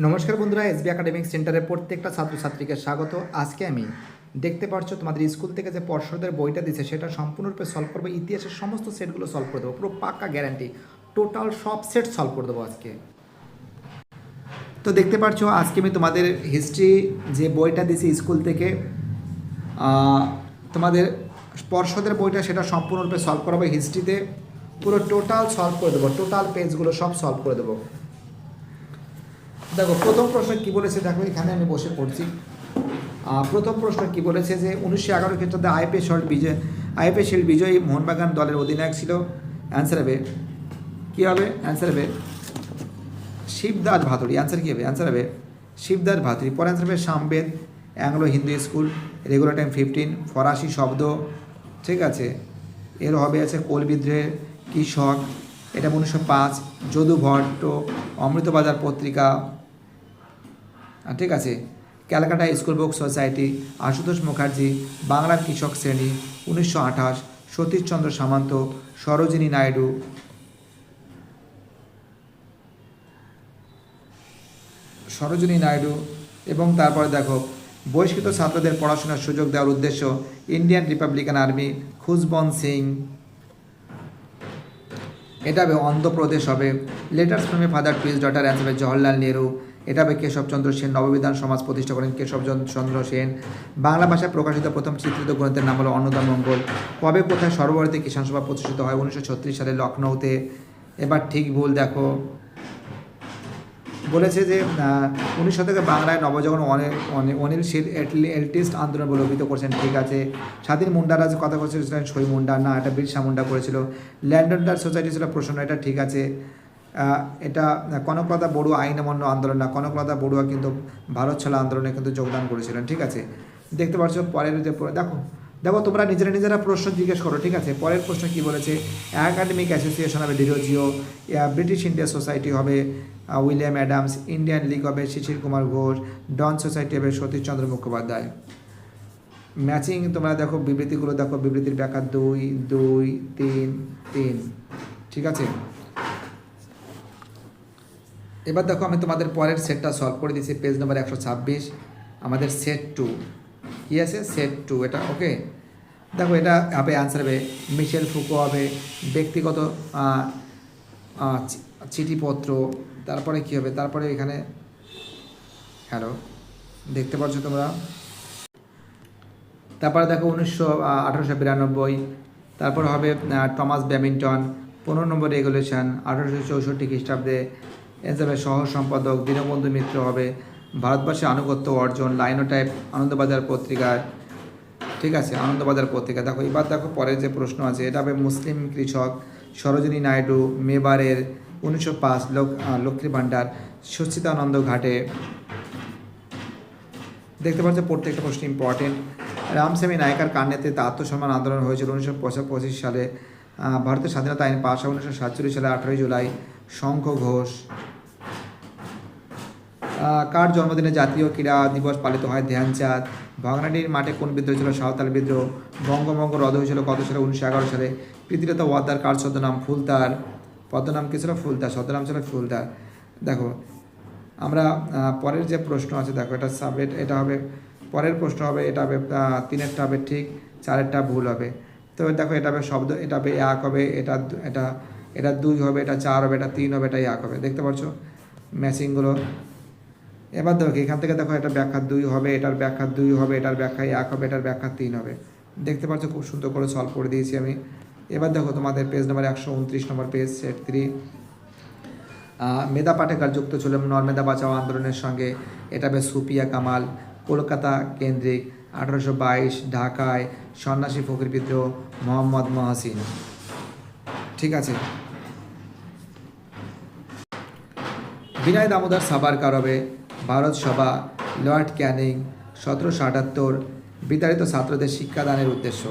নমস্কার বন্ধুরা, SB academic সেন্টারের প্রত্যেকটা ছাত্রছাত্রীকে স্বাগত। আজকে আমি দেখতে পাচ্ছ তোমাদের স্কুল থেকে যে পর্ষদের বইটা দিচ্ছে সেটা সম্পূর্ণরূপে সলভ করবো। ইতিহাসের সমস্ত সেটগুলো সলভ করে দেবো, পুরো পাক্কা গ্যারান্টি। টোটাল সব সেট সলভ করে দেবো আজকে। তো দেখতে পাচ্ছ আজকে আমি তোমাদের হিস্ট্রি যে বইটা দিছি স্কুল থেকে, তোমাদের পর্ষদের বইটা সেটা সম্পূর্ণরূপে সলভ করাবো। হিস্ট্রিতে পুরো টোটাল সলভ করে দেবো, টোটাল পেজগুলো সব সলভ করে দেবো। দেখো প্রথম প্রশ্ন কী বলেছে, দেখো এখানে আমি বসে পড়ছি। প্রথম প্রশ্ন কী বলেছে যে 1911 খ্রিস্টাব্দে আইপিএল শিল্ড বিজয়ী মোহনবাগান দলের অধিনায়ক ছিল। অ্যান্সার হবে কী হবে? অ্যান্সার হবে শিবদাস ভাতুড়ি। অ্যান্সার কী হবে? অ্যান্সার হবে শিবদাস ভাতুড়ি। পরে অ্যান্সার হবে Samaveda, Anglo Hindu school, regular time 15, ফরাসি শব্দ, ঠিক আছে। এর হবে আছে কোল বিদ্রোহের কৃষক, এটা 1905, যদু ভট্ট, অমৃতবাজার পত্রিকা, ঠিক আছে। Calcutta school book society, Ashutosh Mukherjee, বাংলার কৃষক শ্রেণী 1928, সতীশচন্দ্র সামন্ত, সরোজিনী নাইডু এবং তারপরে দেখো বহিষ্কৃত ছাত্রদের পড়াশোনার সুযোগ দেওয়ার উদ্দেশ্য Indian Republican army, Khushwant Singh, এটা হবে অন্ধ্রপ্রদেশ হবে। Letters from a father to his daughter, answer হবে জওহরলাল নেহরু। এটা হবে কেশবচন্দ্র সেন, নববিধান সমাজ প্রতিষ্ঠা করেন কেশবচন্দ্র সেন। বাংলা ভাষায় প্রকাশিত প্রথম চিত্রিত গ্রন্থের নাম হলো অন্নদা মঙ্গল। কবে কোথায় সর্বভারতীয় কিষাণ সভা প্রতিষ্ঠিত হয়? 1936 সালে লখনৌতে। এবার ঠিক ভুল দেখো, বলেছে যে 19 শতকে বাংলায় নবজাগরণ অনিল শীল এলটিস্ট আন্দোলন বলে অভিহিত করেছেন, ঠিক আছে। স্বাধীন মুন্ডারাজ কথা করেছিলেন সই মুন্ডা, না এটা বিরসা মুন্ডা করেছিল। ল্যান্ডওনার সোসাইটি ছিল প্রশ্ন, এটা ঠিক আছে। এটা কনকলতা বড়ুয়া আইন অমান্য আন্দোলন, না কনকলতা বড়ুয়া কিন্তু ভারত ছাড়া আন্দোলনে কিন্তু যোগদান করেছিলেন, ঠিক আছে। দেখতে পাচ্ছ পরের যে দেখো দেখো তোমরা নিজেরা প্রশ্ন জিজ্ঞেস করো, ঠিক আছে। পরের প্রশ্ন কি বলেছে? একাডেমিক অ্যাসোসিয়েশন হবে ডিরোজিও, ব্রিটিশ ইন্ডিয়া সোসাইটি হবে উইলিয়াম অ্যাডামস, ইন্ডিয়ান লীগ হবে শিশির কুমার ঘোষ, ডন সোসাইটি হবে সতীশচন্দ্র মুখোপাধ্যায়। ম্যাচিং তোমরা দেখো, বিবৃতিগুলো দেখো, বিবৃতির ব্যাখ্যা 2, 2, 3, 3, ঠিক আছে। এবার দেখো আমি তোমাদের পরের সেটটা সলভ করে দিয়েছি, পেজ নাম্বার 126, আমাদের সেট 2 কী আছে? সেট 2, এটা ওকে। দেখো এটা হবে অ্যান্সার হবে মিশেল ফুকো হবে, ব্যক্তিগত চিঠিপত্র। তারপরে কী হবে? তারপরে এখানে হ্যালো দেখতে পাচ্ছ তোমরা। তারপরে দেখো 1892, তারপর হবে টমাস ব্যামিন্টন, 15 নম্বর রেগুলেশন 1864 খ্রিস্টাব্দে। এছাড়া সহ সম্পাদক দীনবন্ধু মিত্র হবে। ভারতবর্ষে আনুগত্য অর্জন, লাইনোটাইপ আনন্দবাজার পত্রিকায়, ঠিক আছে, আনন্দবাজার পত্রিকা। দেখো এবার দেখো পরের যে প্রশ্ন আছে, এটা হবে মুসলিম কৃষক, সরোজিনী নাইডু, মেবারের 1905, লক্ষ্মী ভাণ্ডার, সচ্চিদানন্দ ঘাটে। দেখতে পাচ্ছ প্রত্যেকটা প্রশ্ন ইম্পর্টেন্ট। রামস্বামী নায়কার কার নেতৃত্বে আত্মসম্মান আন্দোলন হয়েছিল 1925 সালে। ভারতের স্বাধীনতা আইন পাশ হয় 1947 সালে 18 জুলাই, শঙ্খ ঘোষ। কার জন্মদিনে জাতীয় ক্রীড়া দিবস পালিত হয়? ধ্যানচাঁদ। ভাগনাডির মাঠে কোন বিদ্রোহ ছিল? সাঁওতাল বিদ্রোহ। বঙ্গভঙ্গ রদ হয়েছিল কত সালে? 1911 সালে। প্রীতিলতা ওয়াদ্দার কার ছদ্মনাম? ফুলতার। পদ্মনাম কী ছিল? ফুলতার। ছদ্মনাম ছিল ফুলতার। দেখো আমরা পরের যে প্রশ্ন আছে, দেখো এটা সাবজেক্ট, এটা হবে পরের প্রশ্ন হবে, এটা হবে 3-এরটা হবে ঠিক, 4-এরটা ভুল হবে। তো দেখো এটা হবে শব্দ, এটা হবে 1 হবে, এটা 2 হবে, এটা 4 হবে, এটা 3 হবে, এটা 1 হবে। দেখতে পাচ্ছ ম্যাচিংগুলো। এবার দেখো এখান থেকে দেখো এটা ব্যাখ্যা 2 হবে, এটার ব্যাখ্যা 2 হবে, এটার ব্যাখ্যা 1 হবে, এটার ব্যাখ্যা 3 হবে। দেখতে পাচ্ছ খুব সুন্দর করে সলভ করে দিয়েছি আমি। এবার দেখো তোমাদের পেজ নাম্বার 129 নম্বর পেজ, সেট 3। মেধা পাটেকার যুক্ত ছিল নর্মেদা বাঁচাও আন্দোলনের সঙ্গে, এটা হবে সুফিয়া কামাল। কলকাতা কেন্দ্রিক 1822, ঢাকায় সন্ন্যাসী ফকির বিদ্রোহ, মোহাম্মদ মহসিন, ঠিক আছে। বিনয় দামোদর সাভারকার হবে ভারত সভা, লর্ড ক্যানিং 1778, বিতাড়িত ছাত্রদের শিক্ষাদানের উদ্দেশ্য।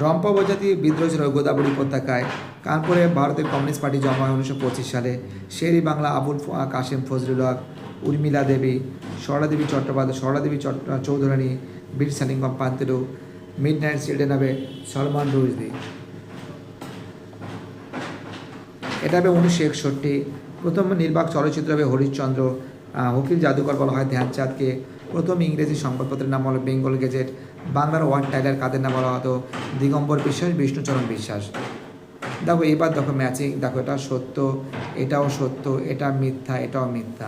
রম্পা উপজাতি বিদ্রোহ ছিল গোদাবরী উপত্যকায়। কানপুরে ভারতের কমিউনিস্ট পার্টি জন্ম হয় 1925 সালে। শেরি বাংলা আবুল কাশেম ফজলুল হক, উর্মিলা দেবী, সরলাদেবী চট্টোপাধ্যায়, সরলাদেবী চৌধুরানী, বীর সালিঙ্গম পান্তেলু। মিড নাইট চিলড্রেন হবে সলমান রুশদি। এটা হবে 1961। প্রথম নির্বাক চলচ্চিত্র হবে হরিশ্চন্দ্র। হকির জাদুকর বলা হয় ধ্যানচাঁদকে। প্রথম ইংরেজি সংবাদপত্রের নাম হলো বেঙ্গল গেজেট। বাংলার ওয়ার্ড টাইলার কাদের নাম বলা হতো? দিগম্বর বিশ্বাস, বিষ্ণুচরণ বিশ্বাস। দেখো এবার দেখো ম্যাচিং, দেখো এটা সত্য, এটাও সত্য, এটা মিথ্যা, এটাও মিথ্যা।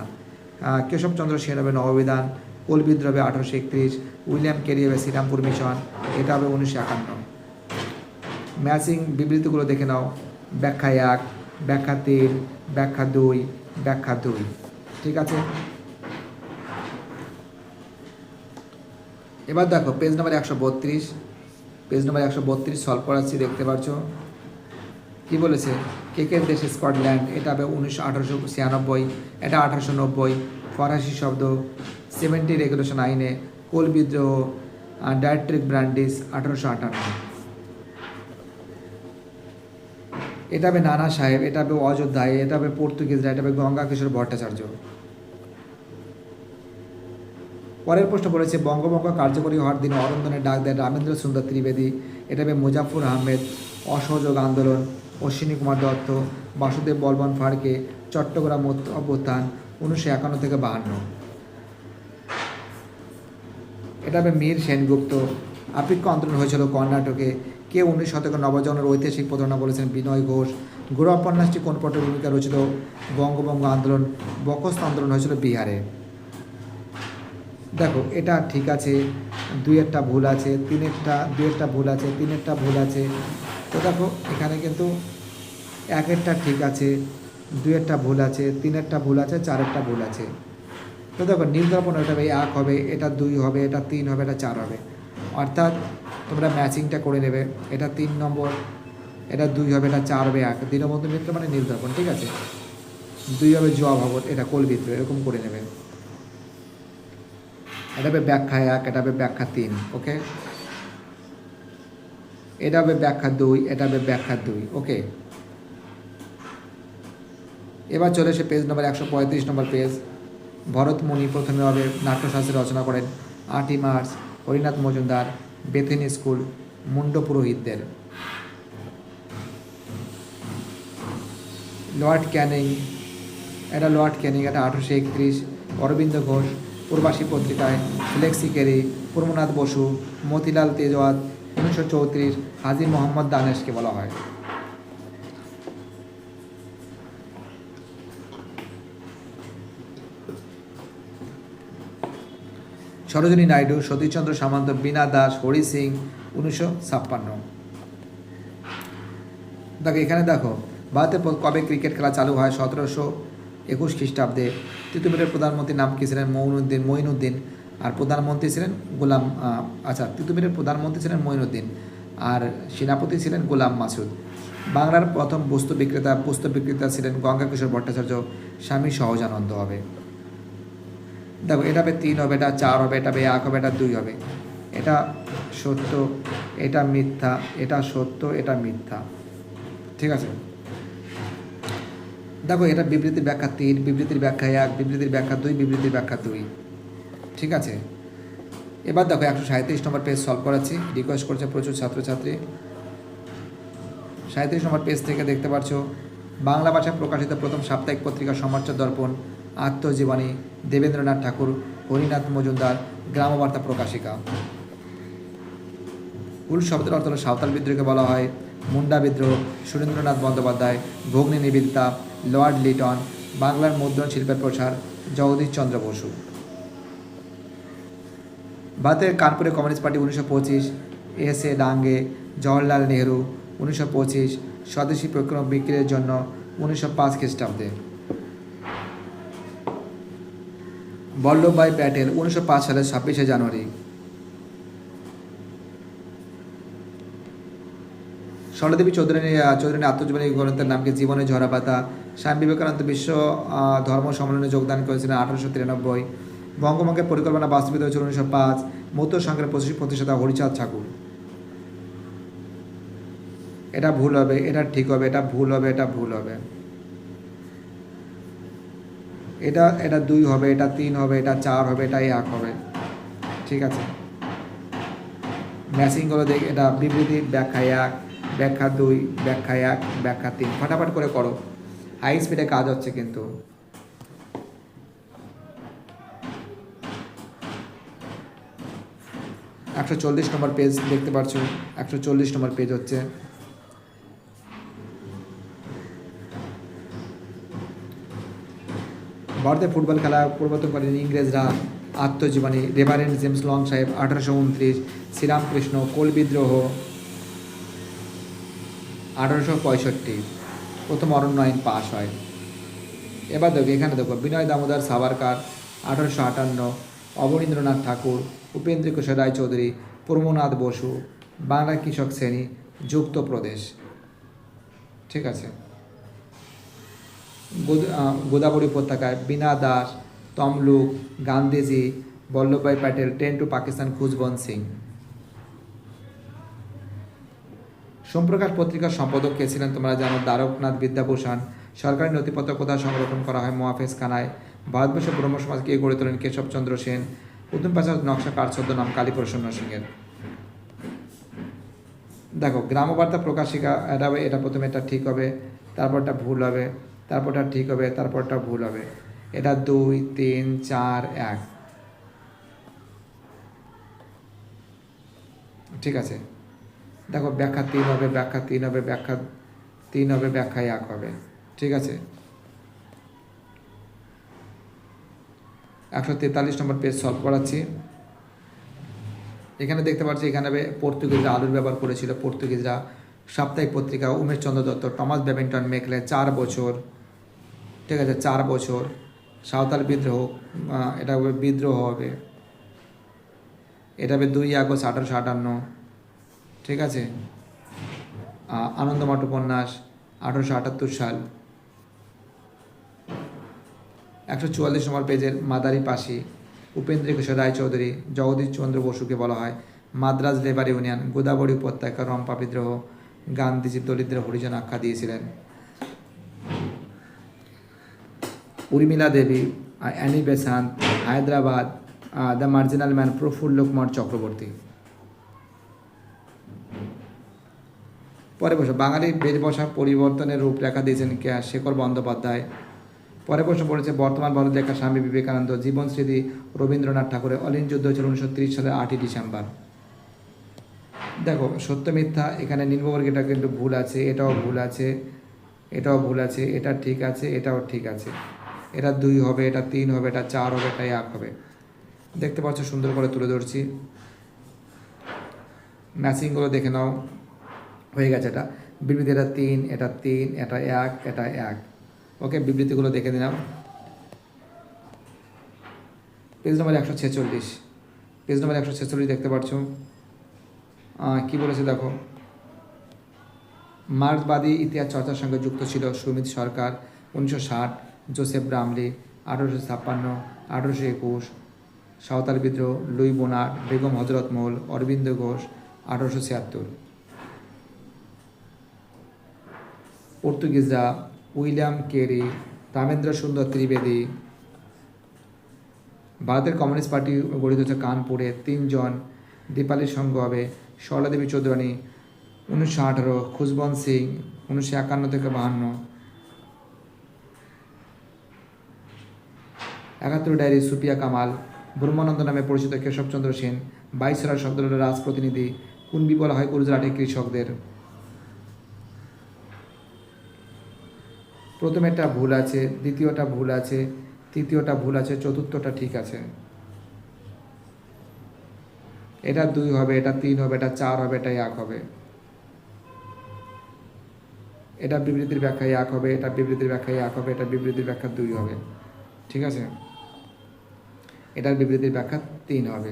কেশবচন্দ্র সেন হবে নববিধান। কোল বিদ্রোহ হবে 1831। উইলিয়াম কেরি হবে শ্রীরামপুর মিশন, এটা হবে 1951। ম্যাচিং বিবৃতিগুলো দেখে নাও। ব্যাখ্যা 1, ব্যাখ্যা 3, ব্যাখ্যা 2, ব্যাখ্যা 2। ঠিক আছে, এবার দেখো page number 132, page number 132 solve করাচ্ছি, দেখতে পাচ্ছ কি বলেছে? কেকের দেশে স্কটল্যান্ড, এটা হবে 1896, এটা 1890। ফরাসি শব্দ 70 রেগুলেশন আইনে। কোল বিদ্রোহ ডায়েট্রিক ব্র্যান্ডিস 1858। এটা হবে নানা সাহেব, এটা হবে অযোধ্যায়, এটা হবে পর্তুগিজরা, এটা হবে গঙ্গা কিশোর ভট্টাচার্য। পরের প্রশ্ন বলেছে বঙ্গভঙ্গ কার্যকরী হওয়ার দিনে অরন্দনের ডাক দেন রামেন্দ্র সুন্দর ত্রিবেদী, এটা হবে মুজাফর আহমেদ। অসহযোগ আন্দোলন অশ্বিনী কুমার দত্ত, বাসুদেব বলবন ফাড়কে, চট্টগ্রাম অভ্যুত্থান 1951 থেকে 52। এটা হবে মীর সেনগুপ্ত। আপেক্ষ আন্দোলন হয়েছিল কর্ণাটকে। কে 19 শতকের নবজনের ঐতিহাসিক প্রতারণা বলেছেন? বিনয় ঘোষ। গোড়া উপন্যাসটি কোন পটভূমিকা রচিত? বঙ্গভঙ্গ আন্দোলন। বকস্ত আন্দোলন হয়েছিল বিহারে। দেখো এটা ঠিক আছে, 2-1টা ভুল আছে, 2-1টা ভুল আছে, 3-1টা ভুল আছে। তো দেখো এখানে কিন্তু 1-1টা ঠিক আছে, 2-1টা ভুল আছে, 3-1টা ভুল আছে, 4-1টা ভুল আছে। তো দেখো নির্ধারণ এটা হবে 1 হবে, এটা 2 হবে, এটা 3 হবে, এটা 4 হবে। অর্থাৎ তোমরা ম্যাচিংটা করে নেবে। এটা 3 নম্বর, এটা 2 হবে, এটা 4 হবে, 1 দীনবন্ধু মিত্র মানে নির্ধারণ। ঠিক আছে, 2 হবে জবাব হবে, এটা কোল বিদ্রোহ, এরকম করে নেবে। এটা হবে ব্যাখ্যা 1, এটা হবে ব্যাখ্যা 3। ওকে, এটা হবে ব্যাখ্যা 2, এটা হবে ব্যাখ্যা 2। ওকে, এবার চলে এসে পেজ নম্বর 135 নম্বর পেজ। ভরতমুনি প্রথমে হবে নাট্যশাস্ত্রে রচনা করেন 8ই March. Harinath Majumdar, Bethune school, মুন্ড পুরোহিতদের। লর্ড ক্যানিং, এটা লর্ড ক্যানিং, এটা 1831। অরবিন্দ ঘোষ, প্রবাসী পত্রিকায়। ফ্লেক্সি কেরি, প্রমনাথ বসু, মতিলাল তেজওয়াত 1934। হাজী মোহাম্মদ দানেশকে বলা হয়। সরোজিনী নাইডু, সতীশচন্দ্র সামন্ত, বীণা দাস, হরি সিং 1956। দেখো এখানে দেখো ভারতে কবে ক্রিকেট খেলা চালু হয়? 1721 খ্রিস্টাব্দে। তিতুমিরের প্রধানমন্ত্রীর নাম কি ছিলেন? মঈনুদ্দিন। আর প্রধানমন্ত্রী ছিলেন তিতুমিরের প্রধানমন্ত্রী ছিলেন মঈনুদ্দিন, আর সেনাপতি ছিলেন গোলাম মাসুদ। বাংলার প্রথম পুস্তক বিক্রেতা ছিলেন গঙ্গা কিশোর ভট্টাচার্য। স্বামী সহজানন্দ হবে। দেখো এটা হবে 3 হবে, এটা 4 হবে, এটা হবে 1 হবে, এটা 2 হবে। এটা সত্য, এটা মিথ্যা, এটা সত্য, এটা মিথ্যা। ঠিক আছে, দেখো এটা বিবৃতির ব্যাখ্যা 3, বিবৃতির ব্যাখ্যা 1, বিবৃতির ব্যাখ্যা 2, বিবৃতির ব্যাখ্যা 2। ঠিক আছে, এবার দেখো 137 নম্বর পেজ সলভ করাচ্ছি। রিকোয়েস্ট করছে প্রচুর ছাত্রছাত্রী। 37 নম্বর পেজ থেকে দেখতে পাচ্ছ বাংলা ভাষায় প্রকাশিত প্রথম সাপ্তাহিক পত্রিকা সমাচার দর্পণ, আত্মজীবনী, দেবেন্দ্রনাথ ঠাকুর, হরিনাথ মজুমদার, গ্রামবার্তা প্রকাশিকা। হুল শব্দের অর্থ হল সাঁওতাল বিদ্রোহকে বলা হয় মুন্ডা বিদ্রোহ। সুরেন্দ্রনাথ বন্দ্যোপাধ্যায়, ভগ্নী নিবেদিতা, লর্ড লিটন। বাংলার মুদ্রণ শিল্পের প্রসার, জগদীশ চন্দ্র বসু। ভারতের কানপুরে communist party 1925। SA. ডাঙ্গে, Jawaharlal Nehru 1925। স্বদেশী প্রক্রম বিক্রির জন্য 1905 খ্রিস্টাব্দে। বল্লভভাই প্যাটেল 1905 সালের 26শে জানুয়ারি। ষোলদেবী চৌধুরানী আত্মজীবনী গ্রন্থের নাম কি? জীবনের ঝরাপাতা। স্বামী বিবেকানন্দ বিশ্ব ধর্ম সম্মেলনে যোগদান করেছিলেন 1893। বঙ্গভঙ্গের পরিকল্পনা বাস্তবিত হয়েছিল 1905। মধ্য সংঘের প্রতিষ্ঠাতা হরিচাঁদ ঠাকুর। এটা ভুল হবে, এটা ঠিক হবে, এটা ভুল হবে, এটা ভুল হবে। এটা 2 হবে, এটা 3 হবে, এটা 4 হবে, এটা 1 হবে। ঠিক আছে, ম্যাচিংগুলো দেখ। এটা বিবৃতি ব্যাখ্যা 1, ব্যাখ্যা 2, ব্যাখ্যা 1, ব্যাখ্যা 3। ফাটাফাট করে করো। হাই স্পিডে কাজ হচ্ছে কিন্তু। একশো 40 নম্বর পেজ দেখতে পাচ্ছ, 140 নম্বর পেজ হচ্ছে। ভারতে ফুটবল খেলা প্রবর্তন করেন ইংরেজরা। আত্মজীবনী রেভারেন্ড জেমস লং সাহেব 1829, শ্রীরামকৃষ্ণ, কোল বিদ্রোহ 1865, প্রথম অরণ্য আইন পাশ হয়। এবার দেখো এখানে দেখো বিনয় দামোদর সাভারকার 1858, অবনীন্দ্রনাথ ঠাকুর, উপেন্দ্র কিশোর রায়চৌধুরী, প্রমোনাথ বসু, বাংলা কৃষক শ্রেণী, যুক্ত প্রদেশ। ঠিক আছে। গোদাবরী উপত্যকায় বীণা দাস, তমলুক, গান্ধীজি, বল্লভভাই প্যাটেল, ট্রেন টু পাকিস্তান, খুশবন্ত সিং। সোমপ্রকাশ পত্রিকার সম্পাদক কে ছিলেন তোমরা জানো, দ্বারকনাথ বিদ্যাভূষণ। সরকারি নথিপত্র কোথায় সংরক্ষণ করা হয়, মহাফেজ খানায়। ভারতবর্ষ ব্রহ্ম সমাজ কে গড়ে তোলেন, কেশবচন্দ্র সেন। প্রথম পাশার নকশা কার ছদ্মনাম, কালীপ্রসন্ন সিংয়ের। দেখো গ্রামবার্তা প্রকাশিকা, এটা প্রথমে এটা ঠিক হবে, তারপরটা ভুল হবে, তারপরটা ঠিক হবে, তারপরটা ভুল হবে। এটা 2, 3, 4, 1। ঠিক আছে। দেখো ব্যাখ্যা 3 হবে, ব্যাখ্যা 3 হবে, ব্যাখ্যা 3 হবে, ব্যাখ্যা 1 হবে। ঠিক আছে। 143 নম্বর পেজ সলভ করাচ্ছি। এখানে দেখতে পাচ্ছি, এখানে পর্তুগিজরা আলুর ব্যবহার করেছিল। পর্তুগিজরা সাপ্তাহিক পত্রিকা, উমেশ চন্দ্র দত্ত, টমাস ব্যাবিংটন মেকলে 4 বছর। ঠিক আছে, 4 বছর। সাঁওতাল বিদ্রোহ, এটা হবে বিদ্রোহ হবে, এটা হবে 2 আগস্ট 1858। ঠিক আছে। আনন্দমঠ উপন্যাস 1878 সাল। 144 নম্বর পেজের মাদারি পাশি, উপেন্দ্র কিশোর রায়চৌধুরী, জগদীশ চন্দ্র বসুকে বলা হয় মাদ্রাজ লেবার ইউনিয়ন। গোদাবরী উপত্যকা, রম্পা বিদ্রোহ, গান্ধীজি দরিদ্র হরিজন আখ্যা দিয়েছিলেন। Urmila Devi, Annie Besant, Hyderabad, the marginal man, Prafulla Kumar Chakraborty. পরে বসে বাঙালির বেশভূষা পরিবর্তনের রূপরেখা দিয়েছেন শেখর বন্দ্যোপাধ্যায়। পরে প্রশ্ন পড়েছে বর্তমান ভারত লেখা স্বামী বিবেকানন্দ, জীবন স্মৃতি রবীন্দ্রনাথ ঠাকুরের। অলিন যুদ্ধ হয়েছিল 1930 সালের 8ই ডিসেম্বর। দেখো সত্য মিথ্যা, এখানে নিম্নবর্গ এটা কিন্তু ভুল আছে, এটাও ভুল আছে, এটাও ভুল আছে, এটা ঠিক আছে, এটাও ঠিক আছে। এটা 2 হবে, এটা 3 হবে, এটা 4 হবে, এটা 1 হবে। দেখতে পাচ্ছ সুন্দর করে তুলে ধরছি। ম্যাচিংগুলো দেখে নাও, হয়ে গেছে। এটা বিবৃতি, এটা 3, এটা 3, এটা 1, এটা 1। ওকে, বিবৃতিগুলো দেখে দিলাম। পেজ নম্বর 146, পেজ নম্বর 146 দেখতে পাচ্ছ। কি বলেছে দেখো, মার্ক্সবাদী ইতিহাস চর্চার সঙ্গে যুক্ত ছিল সুমিত সরকার 1960, জোসেফ ব্রামলি 1856, 1821, সাঁওতাল বিদ্রোহ লুই বোনার্ড, বেগম হজরত মহল, অরবিন্দ ঘোষ 1876। পর্তুগিজরা William Carey, Ramendra Sundar Trivedi. ভারতের কমিউনিস্ট পার্টি গঠিত হচ্ছে কানপুরে, 3 জন। দীপালির সঙ্গ হবে সরলাদেবী চৌধুরানী 1918, খুশবন্ত সিং 1951 থেকে 52। 71 ডায়েরি সুফিয়া কামাল, ব্রহ্মানন্দ নামে পরিচিত কেশবচন্দ্র সেন, ভাইসরয় শব্দটি রাজপ্রতিনিধি। কুনবি বলা হয় গুজরাটের কৃষকদের। প্রথমেরটা ভুল আছে, দ্বিতীয়টা ভুল আছে, তৃতীয়টা ভুল আছে, চতুর্থটা ঠিক আছে। এটা 2 হবে, এটা 3 হবে, এটা 4 হবে, এটা 1 হবে। এটা বিবৃতির ব্যাখ্যায় 1 হবে, এটা বিবৃতির ব্যাখ্যায় 1 হবে, এটা বিবৃতির ব্যাখ্যা 2 হবে। ঠিক আছে। এটার বিবৃতির ব্যাখ্যা 3 হবে।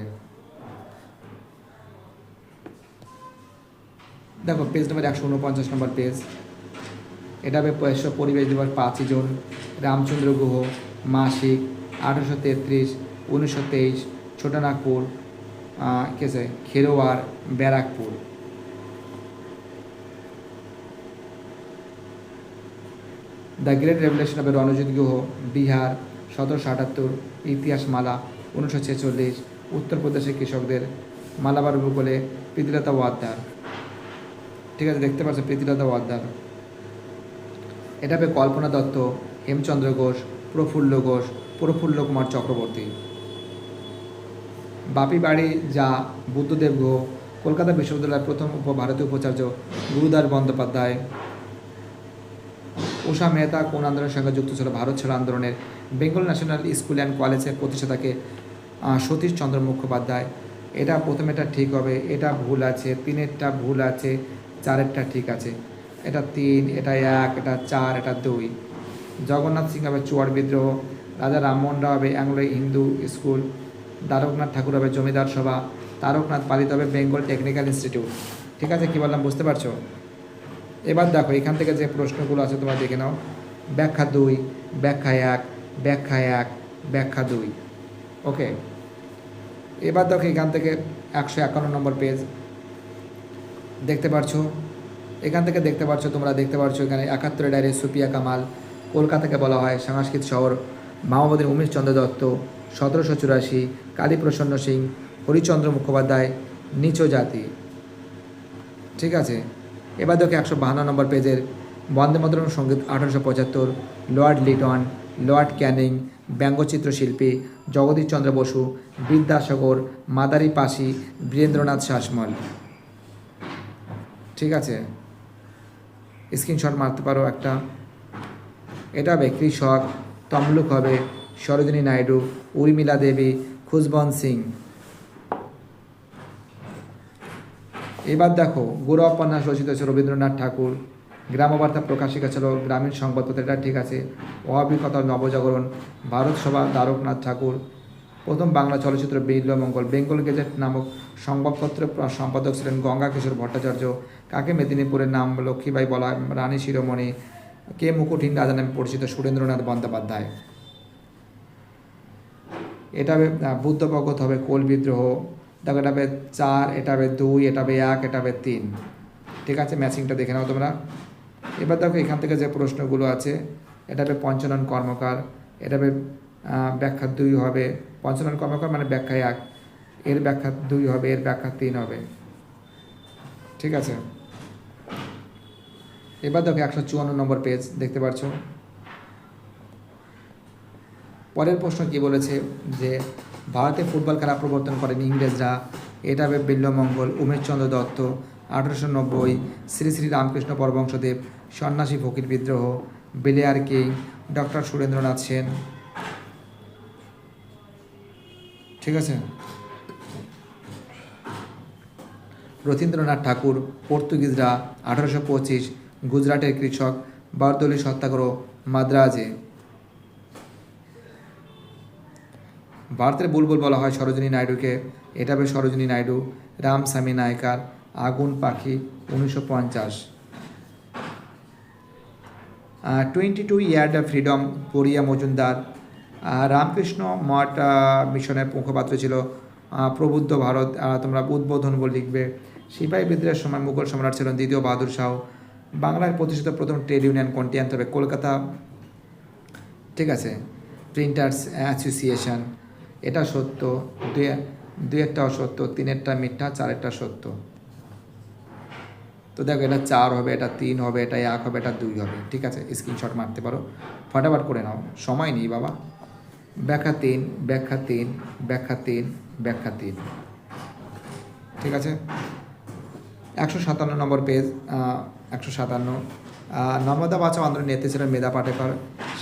দেখো পেজ নম্বর 149 নম্বর পেজ। এটা হবে পরিবেশ দিবস 5 জুন। রামচন্দ্র গুহ, মাসিক 1833, 1923, ছোটনাগপুর, কেসে Kherwar, Barrackpore. The great revolution হবে রণজিৎ গুহ, বিহার 1778, ইতিহাসমালা 1946, উত্তরপ্রদেশের কৃষকদের। মালাবার ভূগোলে প্রীতিলতা ওয়াদ্দার। ঠিক আছে, দেখতে পাচ্ছ প্রীতিলতা ওয়াদ্দার। এটা হবে কল্পনা দত্ত, হেমচন্দ্র ঘোষ, প্রফুল্ল কুমার চক্রবর্তী। বাপি বাড়ি যা, বুদ্ধদেব গুহ, কলকাতা বিশ্ববিদ্যালয়ের প্রথম ভারতীয় উপাচার্য গুরুদাস বন্দ্যোপাধ্যায়। উষা মেহতা কোন আন্দোলনের সঙ্গে যুক্ত ছিল? ভারত ছাড়ো আন্দোলনের। বেঙ্গল ন্যাশনাল স্কুল অ্যান্ড কলেজের প্রতিষ্ঠাতাকে সতীশ চন্দ্র মুখোপাধ্যায়। এটা প্রথমেটা ঠিক হবে, এটা ভুল আছে, 3-এরটা ভুল আছে, 4-এরটা ঠিক আছে। এটা 3, এটা 1, এটা 4, এটা 2। জগন্নাথ সিং হবে চুয়াড় বিদ্রোহ। রাজা রামমোহন রাও হবে অ্যাংলো হিন্দু স্কুল। দ্বারকনাথ ঠাকুর হবে জমিদার সভা। তারকনাথ পালিত হবে বেঙ্গল টেকনিক্যাল ইনস্টিটিউট। ঠিক আছে, কী বললাম বুঝতে পারছো? এবার দেখো এখান থেকে যে প্রশ্নগুলো আছে তোমরা দেখে নাও। ব্যাখ্যা 2, ব্যাখ্যা 1, ব্যাখ্যা 1, ব্যাখ্যা 2। ওকে, এবার দেখো এখান থেকে 151 নম্বর পেজ দেখতে পারছো। এখান থেকে দেখতে পারছো, তোমরা দেখতে পারছো এখানে 71 ডায়েরি সুপিয়া কামাল। কলকাতাকে বলা হয় সাংস্কৃতিক শহর। মাওবাদীর উমেশ চন্দ্র দত্ত। 1784 কালীপ্রসন্ন সিং, হরিচন্দ্র মুখোপাধ্যায়, নিচু জাতি। ঠিক আছে, এবার দেখো 152 নম্বর পেজের বন্দে মাতরম সঙ্গীত 1875, লর্ড লিটন, লর্ড ক্যানিং, ব্যঙ্গচিত্র শিল্পী জগদীশ চন্দ্র বসু, বিদ্যাসাগর, মাদারি পাশি, বীরেন্দ্রনাথ শাসমল। ঠিক আছে, স্ক্রিনশট মারতে পারো একটা। এটা হবে কৃষক, তমলুক হবে সরোজিনী নাইডু, উর্মিলা দেবী, খুশবন্ত সিং। এবার দেখো গোরা উপন্যাস রচিত হয়েছে রবীন্দ্রনাথ ঠাকুর। গ্রামবার্তা প্রকাশিকা ছিল গ্রামীণ সংবাদপত্র, এটা ঠিক আছে। অভিজ্ঞতার নবজাগরণ, ভারত সভা দ্বারকনাথ ঠাকুর। প্রথম বাংলা চলচ্চিত্র বিল্বমঙ্গল। বেঙ্গল গেজেট নামক সংবাদপত্রের সম্পাদক ছিলেন গঙ্গা কিশোর ভট্টাচার্য। কাকে মেদিনীপুরের নাম লক্ষ্মীবাই বলা হয়? রানী শিরোমণি। কে মুকুটহীন রাজা নামে পরিচিত? সুরেন্দ্রনাথ বন্দ্যোপাধ্যায়। এটা হবে বুদ্ধ ভগত হবে কোল বিদ্রোহ। দেখো এটা হবে 4, এটা হবে 2, এটা হবে 1, এটা হবে 3। ঠিক আছে, ম্যাচিংটা দেখে নাও তোমরা। এবার দেখো এখান থেকে যে প্রশ্নগুলো আছে, এটা হবে পঞ্চানন কর্মকার। এটা হবে ব্যাখ্যা 2 হবে। পঞ্চানন কর্মকার মানে ব্যাখ্যা 1, এর ব্যাখ্যা 2 হবে, এর ব্যাখ্যা 3 হবে। ঠিক আছে, এবার দেখো 154 নম্বর পেজ দেখতে পাচ্ছ। পরের প্রশ্ন কি বলেছে যে ভারতে ফুটবল খেলা প্রবর্তন করেন ইংরেজরা। এটা হবে বিল্বমঙ্গল, উমেশচন্দ্র দত্ত। 1890 শ্রী শ্রী রামকৃষ্ণ পরমহংসদেব, সন্ন্যাসী ফকির বিদ্রোহ, বেলিয়ার কিং, ডক্টর সুরেন্দ্রনাথ সেন। ঠিক আছে, রথীন্দ্রনাথ ঠাকুর, পর্তুগিজরা। 1825 গুজরাটের কৃষক, বারদৌলি সত্যাগ্রহ, মাদ্রাজে। ভারতের বুলবুল বলা হয় সরোজিনী নাইডুকে। এটা হবে সরোজিনী নাইডু। রামস্বামী নায়কার, আগুন পাখি, 1950। 22 ইয়ার্ড ফ্রিডম, পরিয়া মজুমদার। রামকৃষ্ণ মঠ মিশনের মুখপাত্র ছিল প্রবুদ্ধ ভারত, তোমরা উদ্বোধন বলে লিখবে। সিপাহী বিদ্রোহের সময় মুঘল সম্রাট ছিলেন দ্বিতীয় বাহাদুর শাহ। বাংলায় প্রতিষ্ঠিত প্রথম ট্রেড ইউনিয়ন কোনটি? আনতে হবে কলকাতা। ঠিক আছে, প্রিন্টার্স অ্যাসোসিয়েশন। এটা সত্য, 2-1টাও সত্য, 3-এরটা মিথ্যা, 4-এরটা সত্য। তো দেখো এটা 4 হবে, এটা 3 হবে, এটা 1 হবে, এটা 2 হবে। ঠিক আছে, স্ক্রিনশট মারতে পারো, ফটাফট করে নাও, সময় নেই বাবা। ব্যাখ্যা 3, ব্যাখ্যা 3, ব্যাখ্যা 3, ব্যাখ্যা 3। ঠিক আছে, 157 নম্বর পেজ। 157 নর্মদা বাঁচাও আন্দোলনের নেত্রী ছিলেন মেধা পাটেকর।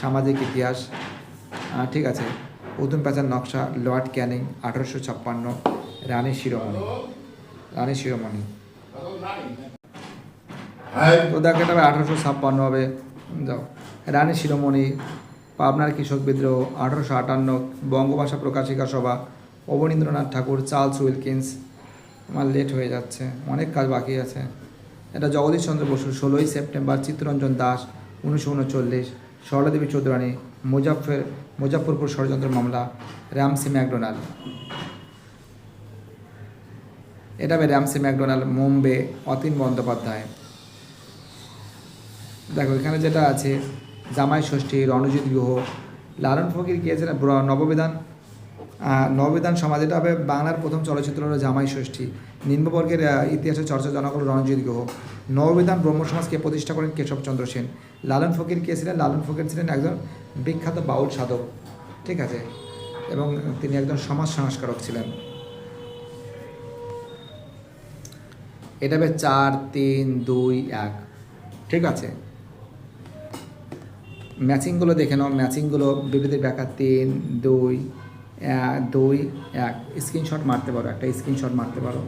সামাজিক ইতিহাস। ঠিক আছে, উদুম প্যাচার নকশা, লর্ড ক্যানিং। 1856 রানী শিরোমণি। রানী শিরোমণি। তো দেখো এটা 1856 হবে। যাও, রানী শিরোমণি। পাবনার কৃষক বিদ্রোহ। 1858 বঙ্গভাষা প্রকাশিকা সভা, অবনীন্দ্রনাথ ঠাকুর, চার্লস উইলকিন্স। আমার লেট হয়ে যাচ্ছে, অনেক কাজ বাকি আছে। এটা জগদীশ চন্দ্র বসু। 16ই সেপ্টেম্বর চিত্তরঞ্জন দাস, 1939 সরলাদেবী চৌধুরানী, মুজাফরপুর ষড়যন্ত্র মামলা, র্যামসি ম্যাকডোনাল্ড। এটা হবে র্যামসি ম্যাকডোনাল্ড, মুম্বে, অতীন বন্দ্যোপাধ্যায়। দেখো এখানে যেটা আছে জামাই ষষ্ঠী, রণজিৎ গুহ, লালন ফকির গিয়েছিলেন নববিধান সমাজ। এটা হবে বাংলার প্রথম চলচ্চিত্র হলো জামাই ষষ্ঠী। নিম্নবর্গের ইতিহাসে চর্চা জনক হল রণজিৎ গুহ। নববিধান ব্রহ্ম সমাজকে প্রতিষ্ঠা করেন কেশবচন্দ্র সেন। লালন ফকির কে ছিলেন? লালন ফকির ছিলেন একজন বিখ্যাত বাউল সাধক, ঠিক আছে, এবং তিনি একজন সমাজ সংস্কারক ছিলেন। এটা হবে 4, 3, 2, 1, ঠিক আছে। ম্যাচিংগুলো দেখে নাও, ম্যাচিংগুলো বিবৃতির ব্যাখ্যা 3, 2, 1 স্ক্রিনশট মারতে পারো, একটা স্ক্রিনশট মারতে পারো।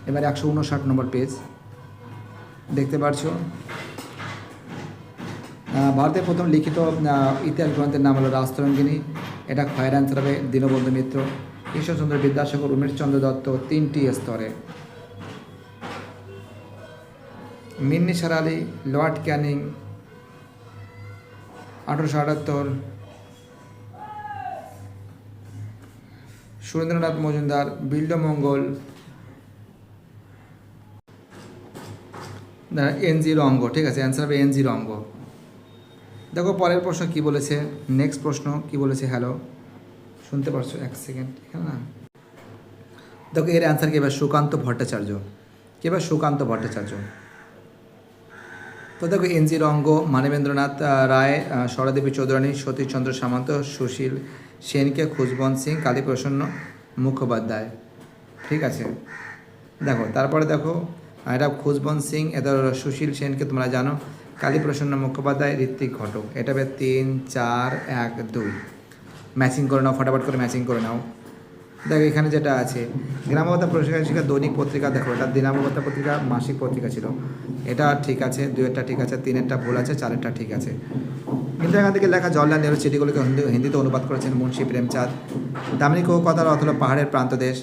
এবার 159 নম্বর পেজ দেখতে পারছো। ভারতের প্রথম লিখিত ইতিহাস গ্রন্থের নাম হলো রাজতরঙ্গিনী। এটা খয়ের অ্যান্সার হবে দীনবন্ধু মিত্র, ঈশ্বরচন্দ্র বিদ্যাসাগর, উমেশচন্দ্র দত্ত, 3টি স্তরে। মীর নিসার আলী, লর্ড ক্যানিং 1878, সুরেন্দ্রনাথ মজুমদার, বিল্বমঙ্গল, NG রঙ্গ, ঠিক আছে, অ্যান্সার হবে NG রঙ্গ। দেখো পরের প্রশ্ন কি বলেছে, নেক্সট প্রশ্ন কি বলেছে, হ্যালো শুনতে পারছো? 1 সেকেন্ড এখানে না। দেখো এর অ্যান্সার কি হবে? সুকান্ত ভট্টাচার্য। কি হবে? সুকান্ত ভট্টাচার্য। তো দেখো NG রঙ্গ, মানবেন্দ্রনাথ রায়, সরদেবী চৌধুরানী, সতীশচন্দ্র সামন্ত, সুশীল সেনকে, খুশবন্ত সিং, কালীপ্রসন্ন মুখোপাধ্যায়, ঠিক আছে। দেখো তারপরে দেখো এটা খুশবন্ত সিং, এটা সুশীল সেনকে তোমরা জানো, কালীপ্রসন্ন মুখোপাধ্যায়, ঋত্বিক ঘটক। এটা হবে 3, 4, 1, 2। ম্যাচিং করে নাও, ফটাফট করে ম্যাচিং করে নাও। দেখো এখানে যেটা আছে, গ্রামবার্তা পত্রিকা দৈনিক পত্রিকা, দেখো এটা গ্রামবার্তা পত্রিকা মাসিক পত্রিকা ছিল, এটা ঠিক আছে, 2-এরটা ঠিক আছে, 3-এরটা ভুল আছে, 4-এরটা ঠিক আছে। ইন্দিরা গান্ধীকে লেখা জওহরলাল নেহরু চিঠিগুলিকে হিন্দিতে অনুবাদ করেছেন মুন্সি প্রেমচাঁদ। দামিনী কথার অর্থ হলো পাহাড়ের প্রান্তদেশ।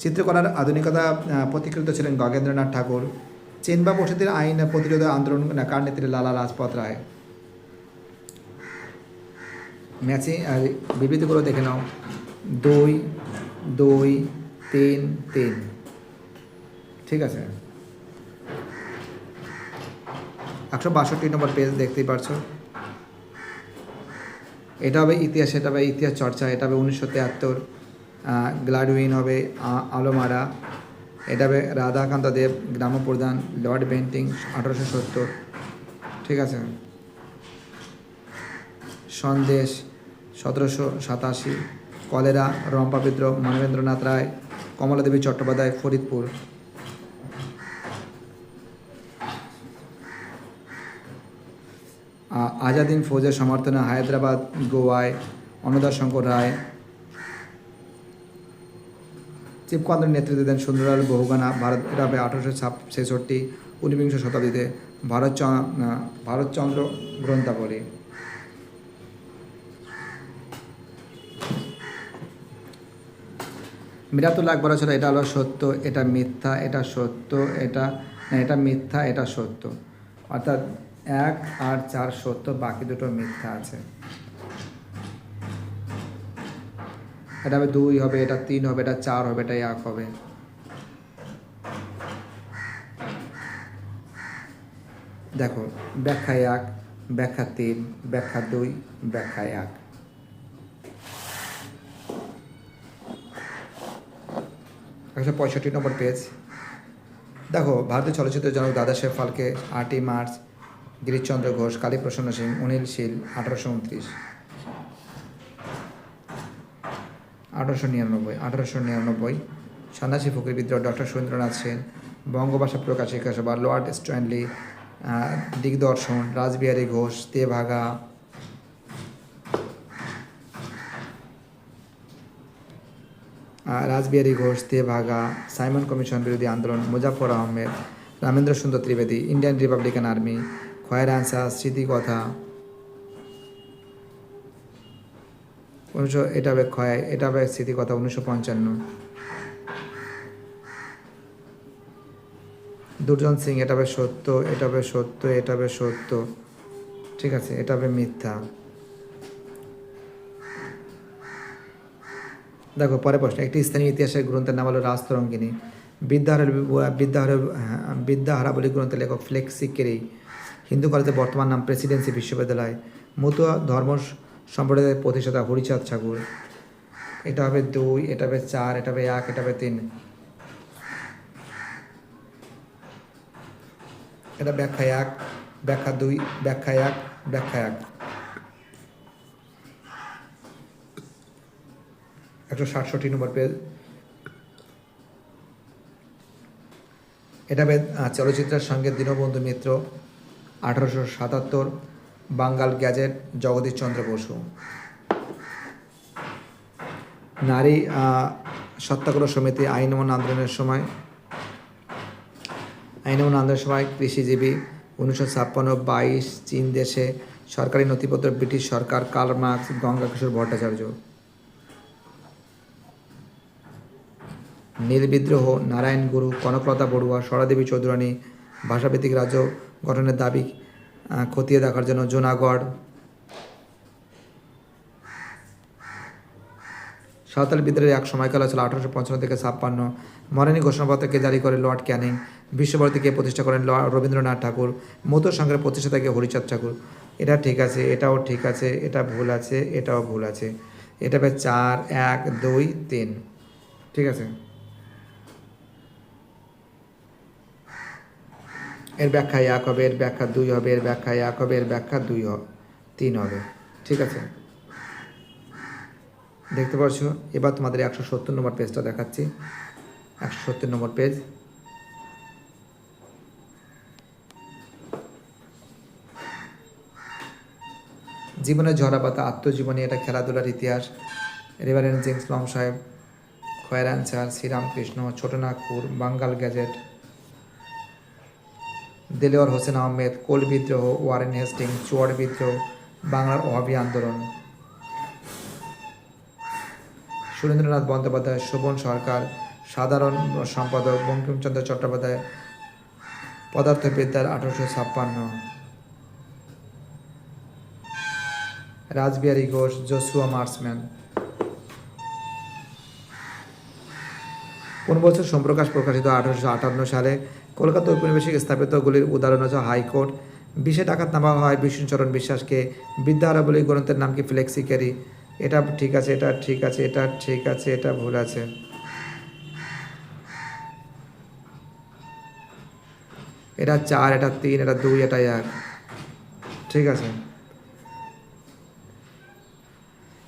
চিত্রকলার আধুনিকতা প্রতিকৃত ছিলেন গগেন্দ্রনাথ ঠাকুর। চেন বা বসতির আইন প্রতিরোধ আন্দোলন কার নেতৃত্বে? লালা লাজপত রায়। ম্যাচিং বিবৃতিগুলো দেখে নাও, 2, 2, 3, 3, ঠিক আছে। 162 নম্বর পেজ দেখতেই পারছো। এটা হবে ইতিহাস, এটা হবে ইতিহাস চর্চা, এটা হবে 1973। গ্লাডউইন হবে আলোমারা। এটা হবে রাধাকান্ত দেব, গ্রামপ্রধান, লর্ড বেন্টিং 1870, ঠিক আছে। সন্দেশ 1787, কলেরা, রম্পা বিদ্রোহ, মানবেন্দ্রনাথ রায়, কমলাদেবী চট্টোপাধ্যায়, ফরিদপুর। আজাদিন ফৌজের সমর্থনে হায়দ্রাবাদ, গোয়ায়, অনুদার শঙ্কর রায়। চিপকন্দের নেতৃত্ব দেন সুন্দরলাল বহুগানা, ভারত। এটা হবে 1866, 19বিংশ শতাব্দীতে ভারতচন্দ্র গ্রন্থাবলী। মিরাতুল্লাহ আকবর ছিল, এটা হলো সত্য, এটা মিথ্যা, এটা সত্য, এটা মিথ্যা, এটা সত্য, অর্থাৎ 1 আর 4 সত্য, বাকি দুটো মিথ্যা আছে। এটা হবে 2 হবে, এটা 3 হবে, এটা 4 হবে, এটা 1 হবে। দেখো ব্যাখ্যা 1, ব্যাখ্যা 3, ব্যাখ্যা 2, ব্যাখ্যা 1। একশো 65 নম্বর পেজ দেখো, ভারতীয় চলচ্চিত্রের জনক দাদাসাহেব ফালকে 8ই মার্চ, গিরিশচন্দ্র ঘোষ, কালীপ্রসন্ন সিং, অনিল শীল 1829। 1899 সন্ন্যাসী ফকির বিদ্রোহ, doctor Surendranath Sen, Bangabhasha Prakashika Sabha, lord Stanley, Digdarshan, Rashbehari Ghosh, Tebhaga. Rashbehari Ghosh, Tebhaga, Simon commission বিরোধী আন্দোলন, Muzaffar Ahmed, Ramendra Sundar Trivedi, Indian Republican Army, খয়ের অ্যান্সার, স্মৃতিকথা। এটা হবে ক্ষয়, এটা হবে স্মৃতিকথা 1955। দুর্জন সিং, এটা হবে সত্য, এটা হবে সত্য, এটা হবে সত্য, ঠিক আছে, এটা হবে মিথ্যা। দেখো পরে প্রশ্ন, একটি স্থানীয় ইতিহাসের গ্রন্থের নাম হলো রাজতরঙ্গিনী। বিদ্যাহারাবলী গ্রন্থের লেখক ফ্লেক্সি কেরি। হিন্দু কলেজের বর্তমান নাম প্রেসিডেন্সি বিশ্ববিদ্যালয়। মতুয়া ধর্ম সম্প্রদায়ের প্রতিষ্ঠাতা হরিচাঁদ ঠাকুর। এটা হবে 2, এটা হবে 4, এটা হবে 1, এটা হবে 3। এটা ব্যাখ্যা 1, ব্যাখ্যা 2, ব্যাখ্যা 1, ব্যাখ্যা 1। 167 নম্বর পেজ। এটা চলচ্চিত্রের সঙ্গে দীনবন্ধু মিত্র, 1877, বাঙ্গাল গ্যাজেট, জগদীশচন্দ্র বসু। নারী সত্যাগ্রহ সমিতি, আইন অমান্য আন্দোলনের সময় কৃষিজীবী, 1956, 22, চীন দেশে, সরকারি নথিপত্র, ব্রিটিশ সরকার, কার্ল মার্কস, গঙ্গা কিশোর ভট্টাচার্য। নীল বিদ্রোহ, নারায়ণ গুরু, কনকলতা বড়ুয়া, সরাদেবী চৌধুরানী, ভাষাভিত্তিক রাজ্য গঠনের দাবি খতিয়ে দেখার জন্য জুনাগড়। সাঁওতাল বিদ্রোহের এক সময়কাল ছিল 1855 থেকে 56। মরানি ঘোষণাপত্রকে জারি করে লর্ড ক্যানিং। বিশ্বভারতীকে প্রতিষ্ঠা করেন রবীন্দ্রনাথ ঠাকুর। মতো সংঘের প্রতিষ্ঠা থেকে হরিচাঁদ ঠাকুর। এটা ঠিক আছে, এটাও ঠিক আছে, এটা ভুল আছে, এটাও ভুল আছে। এটা 4, 1, 2, 3। ঠিক আছে, এর ব্যাখ্যা 1 হবে, এর ব্যাখ্যা 2 হবে, এর ব্যাখ্যা 1 হবে, এর ব্যাখ্যা 3 হবে। ঠিক আছে, দেখতে পাচ্ছ। এবার তোমাদের 170 নম্বর পেজটা দেখাচ্ছি। 170 নম্বর পেজ। জীবনের ঝরাপাতা, আত্মজীবনী, এটা খেলাধুলার ইতিহাস। রেভারেন্ড জেমস লং সাহেব, খয়ের অ্যান্সার, শ্রীরামকৃষ্ণ, ছোটনাগপুর, বাঙ্গাল গ্যাজেট। দেলোয়ার হোসেন আহমেদ, কোল বিদ্রোহ, ওয়ারেন হেস্টিং, চুয়াড় বিদ্রোহ, বাংলার ওহাবি আন্দোলন। সুরেন্দ্রনাথ বন্দ্যোপাধ্যায়, শোভন সরকার, সাধারণ সম্পাদক, বঙ্কিমচন্দ্র চট্টোপাধ্যায়, পদার্থবিদ্যার, 1856। Rashbehari Ghosh, Joshua Marshman. কোন বছর সোমপ্রকাশ প্রকাশিত? 1858 সালে। কলকাতা ঔপনিবেশিক স্থাপিতগুলির উদাহরণ হচ্ছে হাইকোর্ট। বিষে ডাকাত নামা হয় বিষ্ণুচরণ বিশ্বাসকে। বিদ্যাহারাবলী গ্রন্থের নাম কি? ফ্লেক্সিক্যারি। এটা ঠিক আছে, এটা ঠিক আছে, এটা ঠিক আছে, এটা ভুল আছে। এটা 4, এটা 3, এটা 2, এটা 1। ঠিক আছে,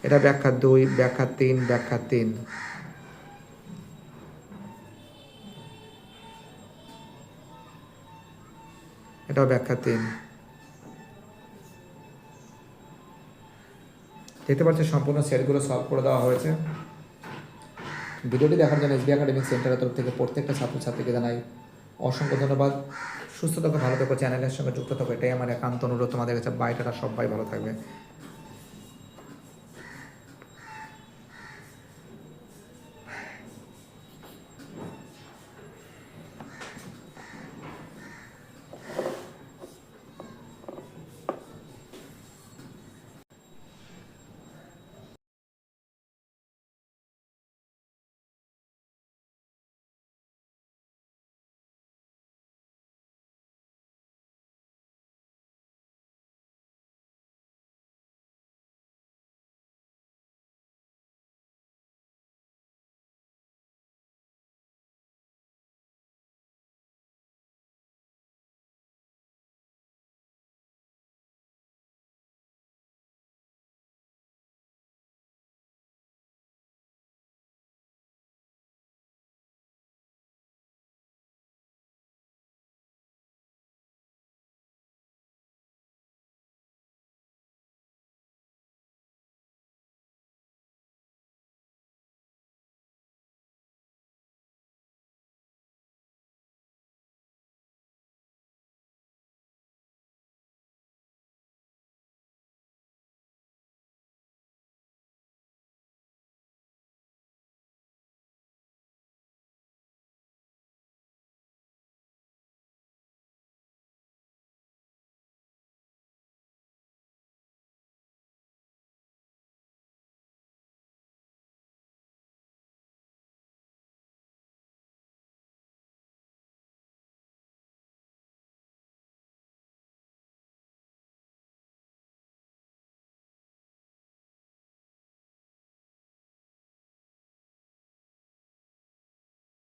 এটা ব্যাখ্যা 2, ব্যাখ্যা 3, ব্যাখ্যা 3। এটাও ব্যাখ্যা 3। দেখতে পাচ্ছি সম্পূর্ণ সেটগুলো সলভ করে দেওয়া হয়েছে। ভিডিওটি দেখার জন্য এসবি একাডেমিক সেন্টারের তরফ থেকে প্রত্যেকটা ছাত্রছাত্রীকে জানাই অসংখ্য ধন্যবাদ। সুস্থ থাকো, ভালো থাকো, চ্যানেলের সঙ্গে যুক্ত থাকো, এটাই আমার একান্ত অনুরোধ তোমাদের কাছে। বাইটাটা সবাই ভালো থাকবে।